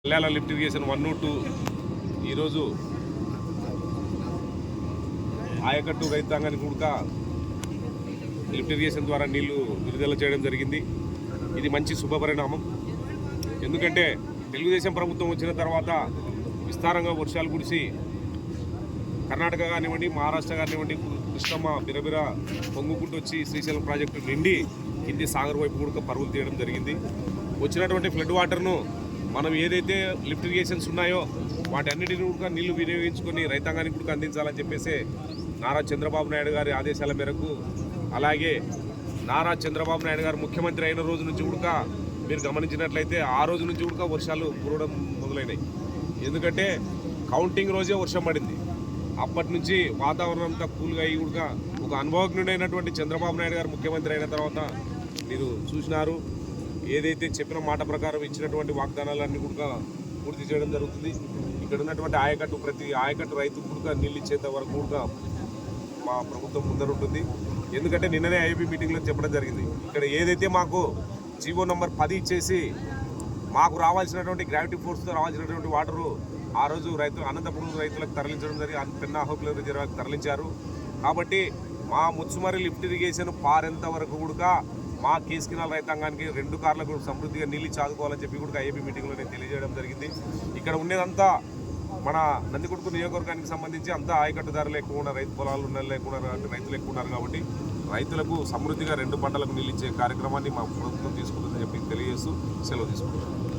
Malyala lift irrigation 1, 2 ఈరోజు ఆయకట్టు రైతాంగానికి కూడా లిఫ్ట్ ఇరిగేషన్ ద్వారా నీళ్లు విడుదల చేయడం జరిగింది. ఇది మంచి శుభపరిణామం. ఎందుకంటే తెలుగుదేశం ప్రభుత్వం వచ్చిన తర్వాత విస్తారంగా వర్షాలు కురిసి కర్ణాటక కానివ్వండి, మహారాష్ట్ర కానివ్వండి, కృష్ణమ్మ బిరబిర పొంగుకుంటూ వచ్చి శ్రీశైలం ప్రాజెక్టు నిండి కింది సాగర్ వైపు కూడా పరుగులు తీయడం జరిగింది. వచ్చినటువంటి ఫ్లడ్ వాటర్ను మనం ఏదైతే లిఫ్ట్ ఇరిగేషన్స్ ఉన్నాయో వాటి అన్నిటిని కూడా నీళ్లు వినియోగించుకొని రైతాంగానికి కూడా అందించాలని చెప్పేసి నారా చంద్రబాబు నాయుడు గారి ఆదేశాల మేరకు, అలాగే నారా చంద్రబాబు నాయుడు గారు ముఖ్యమంత్రి అయిన రోజు నుంచి కూడా మీరు గమనించినట్లయితే ఆ రోజు నుంచి కూడా వర్షాలు కురవడం మొదలైనవి. ఎందుకంటే కౌంటింగ్ రోజే వర్షం పడింది. అప్పటి నుంచి వాతావరణం అంతా కూల్గా అయ్యి కూడా ఒక అనుభవజ్ఞుడైనటువంటి చంద్రబాబు నాయుడు గారు ముఖ్యమంత్రి అయిన తర్వాత మీరు చూసినారు, ఏదైతే చెప్పిన మాట ప్రకారం ఇచ్చినటువంటి వాగ్దానాలన్నీ కూడా పూర్తి చేయడం జరుగుతుంది. ఇక్కడ ఉన్నటువంటి ఆయకట్టు ప్రతి ఆయకట్టు రైతు కూడా నీళ్ళు ఇచ్చేంత వరకు కూడా మా ప్రభుత్వం ముందరుంటుంది. ఎందుకంటే నిన్ననే ఐబీ మీటింగ్లో చెప్పడం జరిగింది. ఇక్కడ ఏదైతే మాకు జీవో నంబర్ 10 ఇచ్చేసి మాకు రావాల్సినటువంటి గ్రావిటీ ఫోర్స్తో రావాల్సినటువంటి వాటరు ఆ రోజు అనంతపురం రైతులకు తరలించడం జరిగి పెన్నా హోకుల రిజర్వాయర్కి తరలించారు. కాబట్టి మా ముచ్చుమరి లిఫ్ట్ ఇరిగేషన్ పారేంత వరకు కూడా మా కేసుకినాల రైతాంగానికి 2 కార్లకు సమృద్ధిగా నీళ్ళు చాదుకోవాలని చెప్పి కూడా ఐఏబీ మీటింగ్లో నేను తెలియజేయడం జరిగింది. ఇక్కడ ఉండేదంతా మన నందికొట్కూరు నియోజకవర్గానికి సంబంధించి అంతా ఆయకట్టుదారులు ఎక్కువ ఉన్నారు, రైతు పొలాలు ఉన్న లేకుండా రైతులు ఎక్కువ ఉన్నారు. కాబట్టి రైతులకు సమృద్ధిగా 2 పంటలకు నీళ్ళు ఇచ్చే కార్యక్రమాన్ని మా ప్రభుత్వం తీసుకుంటుందని చెప్పి తెలియజేస్తూ సెలవు తీసుకుంటున్నాను.